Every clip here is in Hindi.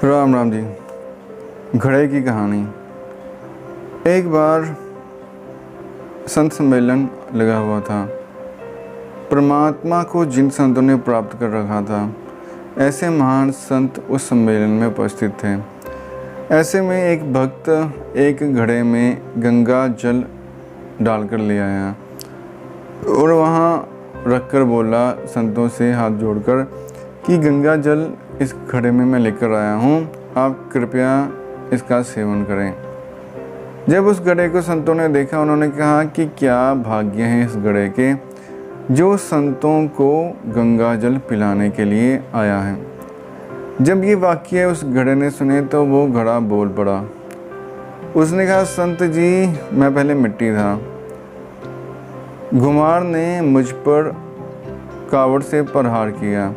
राम राम जी। घड़े की कहानी। एक बार संत सम्मेलन लगा हुआ था। परमात्मा को जिन संतों ने प्राप्त कर रखा था, ऐसे महान संत उस सम्मेलन में उपस्थित थे। ऐसे में एक भक्त एक घड़े में गंगा जल डालकर ले आया और वहाँ रखकर बोला संतों से हाथ जोड़कर कि गंगा जल इस घड़े में मैं लेकर आया हूँ, आप कृपया इसका सेवन करें। जब उस घड़े को संतों ने देखा, उन्होंने कहा कि क्या भाग्य है इस घड़े के जो संतों को गंगा जल पिलाने के लिए आया है। जब ये वाक्य उस घड़े ने सुने तो वो घड़ा बोल पड़ा। उसने कहा, संत जी, मैं पहले मिट्टी था। घुमार ने मुझ पर कावड़ से प्रहार किया।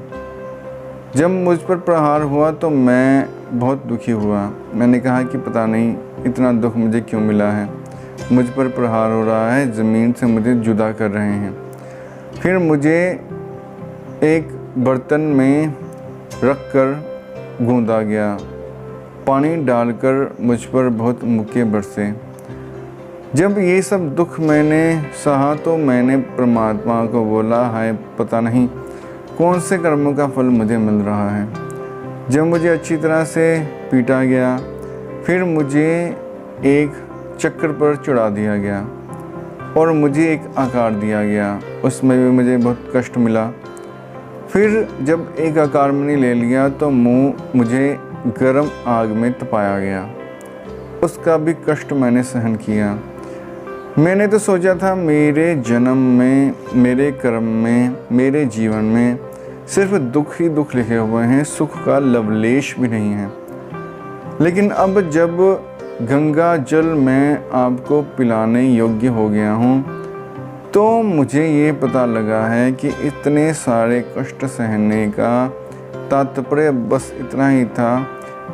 जब मुझ पर प्रहार हुआ तो मैं बहुत दुखी हुआ। मैंने कहा कि पता नहीं इतना दुख मुझे क्यों मिला है। मुझ पर प्रहार हो रहा है, ज़मीन से मुझे जुदा कर रहे हैं। फिर मुझे एक बर्तन में रख कर गूंदा गया। पानी डालकर मुझ पर बहुत मुक्के बरसे। जब ये सब दुख मैंने सहा तो मैंने परमात्मा को बोला, हाय पता नहीं कौन से कर्मों का फल मुझे मिल रहा है। जब मुझे अच्छी तरह से पीटा गया, फिर मुझे एक चक्र पर चढ़ा दिया गया और मुझे एक आकार दिया गया। उसमें भी मुझे बहुत कष्ट मिला। फिर जब एक आकार मैंने ले लिया तो मुझे गर्म आग में तपाया गया। उसका भी कष्ट मैंने सहन किया। मैंने तो सोचा था मेरे जन्म में, मेरे कर्म में, मेरे जीवन में सिर्फ दुख ही दुख लिखे हुए हैं, सुख का लवलेश भी नहीं है। लेकिन अब जब गंगा जल मैं आपको पिलाने योग्य हो गया हूँ तो मुझे ये पता लगा है कि इतने सारे कष्ट सहने का तात्पर्य बस इतना ही था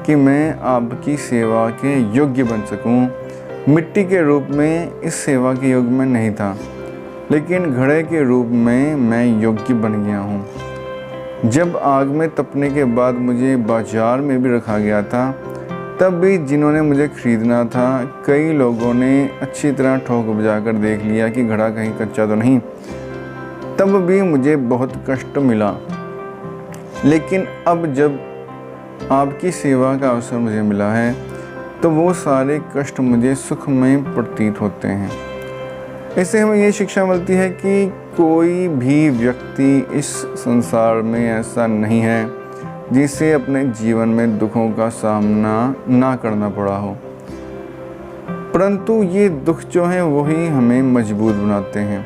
कि मैं आपकी सेवा के योग्य बन सकूं। मिट्टी के रूप में इस सेवा के योग में नहीं था, लेकिन घड़े के रूप में मैं योग्य बन गया हूँ। जब आग में तपने के बाद मुझे बाजार में भी रखा गया था, तब भी जिन्होंने मुझे खरीदना था, कई लोगों ने अच्छी तरह ठोक बजाकर देख लिया कि घड़ा कहीं कच्चा तो नहीं। तब भी मुझे बहुत कष्ट मिला। लेकिन अब जब आपकी सेवा का अवसर मुझे मिला है तो वो सारे कष्ट मुझे सुखमय प्रतीत होते हैं। इससे हमें ये शिक्षा मिलती है कि कोई भी व्यक्ति इस संसार में ऐसा नहीं है जिसे अपने जीवन में दुखों का सामना ना करना पड़ा हो, परंतु ये दुख जो हैं वही हमें मजबूत बनाते हैं।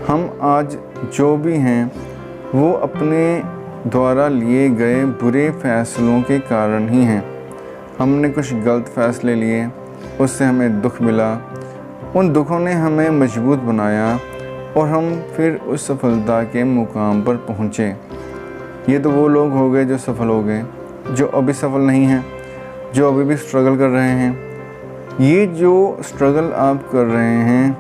हम आज जो भी हैं वो अपने द्वारा लिए गए बुरे फैसलों के कारण ही हैं। हमने कुछ गलत फैसले लिए, उससे हमें दुख मिला। उन दुखों ने हमें मजबूत बनाया और हम फिर उस सफलता के मुकाम पर पहुँचे। ये तो वो लोग हो गए जो सफल हो गए। जो अभी सफल नहीं हैं, जो अभी भी स्ट्रगल कर रहे हैं, ये जो स्ट्रगल आप कर रहे हैं,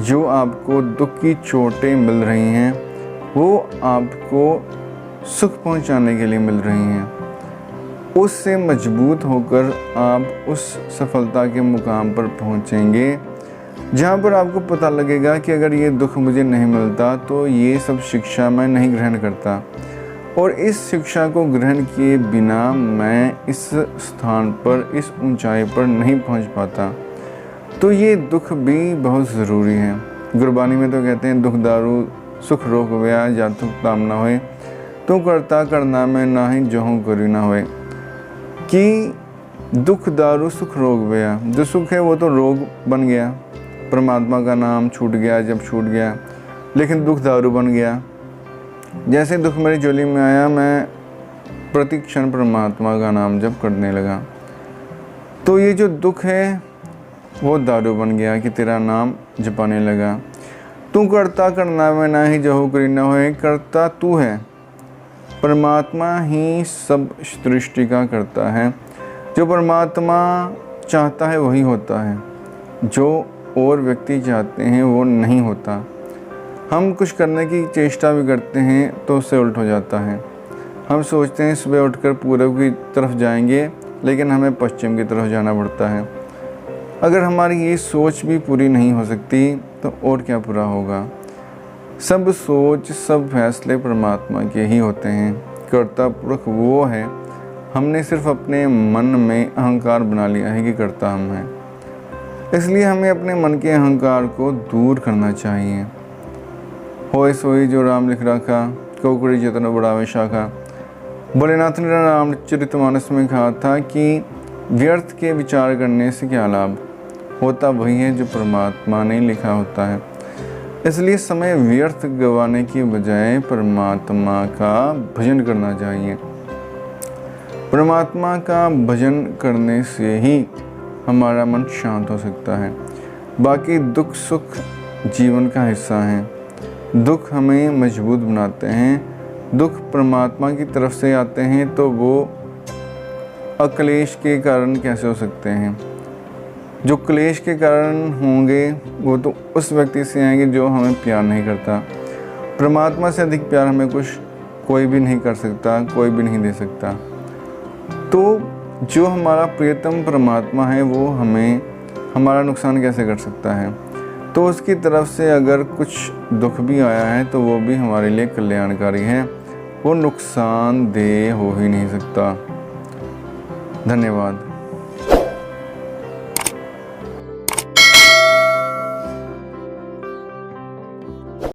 जो आपको दुख की चोटें मिल रही हैं, वो आपको सुख पहुंचाने के लिए मिल रही हैं। उससे मजबूत होकर आप उस सफलता के मुकाम पर पहुंचेंगे जहां पर आपको पता लगेगा कि अगर ये दुख मुझे नहीं मिलता तो ये सब शिक्षा मैं नहीं ग्रहण करता, और इस शिक्षा को ग्रहण किए बिना मैं इस स्थान पर, इस ऊंचाई पर नहीं पहुंच पाता। तो ये दुख भी बहुत ज़रूरी है। गुरबानी में तो कहते हैं, दुख दारू सुख रोग व्या जा तुक ताम ना होए, तू करता करना में ना ही जहूँ करी ना होए। कि दुख दारू सुख रोग व्या, जो सुख है वो तो रोग बन गया, परमात्मा का नाम छूट गया जब छूट गया, लेकिन दुख दारू बन गया। जैसे दुख मेरी झोली में आया, मैं प्रति क्षण परमात्मा का नाम जप करने लगा, तो ये जो दुख है वो दारू बन गया कि तेरा नाम जपाने लगा। तू करता करना में ना ही जहू करी ना होए, करता तू है। परमात्मा ही सब सृष्टि का करता है। जो परमात्मा चाहता है वही होता है, जो और व्यक्ति चाहते हैं वो नहीं होता। हम कुछ करने की चेष्टा भी करते हैं तो उससे उल्ट हो जाता है। हम सोचते हैं सुबह उठकर पूरब की तरफ जाएंगे, लेकिन हमें पश्चिम की तरफ जाना पड़ता है। अगर हमारी ये सोच भी पूरी नहीं हो सकती तो और क्या पूरा होगा। सब सोच, सब फैसले परमात्मा के ही होते हैं। कर्ता पुरुष वो है, हमने सिर्फ अपने मन में अहंकार बना लिया है कि कर्ता हम हैं। इसलिए हमें अपने मन के अहंकार को दूर करना चाहिए। होए सोई जो राम लिख रखा, कोकड़ी जतन बढ़ावे शाखा। भोलेनाथ ने रामचरितमानस में कहा था कि व्यर्थ के विचार करने से क्या लाभ, होता वही है जो परमात्मा ने लिखा होता है। इसलिए समय व्यर्थ गंवाने की बजाय परमात्मा का भजन करना चाहिए। परमात्मा का भजन करने से ही हमारा मन शांत हो सकता है। बाकी दुख सुख जीवन का हिस्सा हैं। दुख हमें मजबूत बनाते हैं। दुख परमात्मा की तरफ से आते हैं तो वो अक्लेश के कारण कैसे हो सकते हैं। जो क्लेश के कारण होंगे वो तो उस व्यक्ति से आएंगे जो हमें प्यार नहीं करता। परमात्मा से अधिक प्यार हमें कोई भी नहीं कर सकता, कोई भी नहीं दे सकता। तो जो हमारा प्रियतम परमात्मा है वो हमें हमारा नुकसान कैसे कर सकता है। तो उसकी तरफ से अगर कुछ दुख भी आया है तो वो भी हमारे लिए कल्याणकारी है, वो नुकसानदेह हो ही नहीं सकता। धन्यवाद।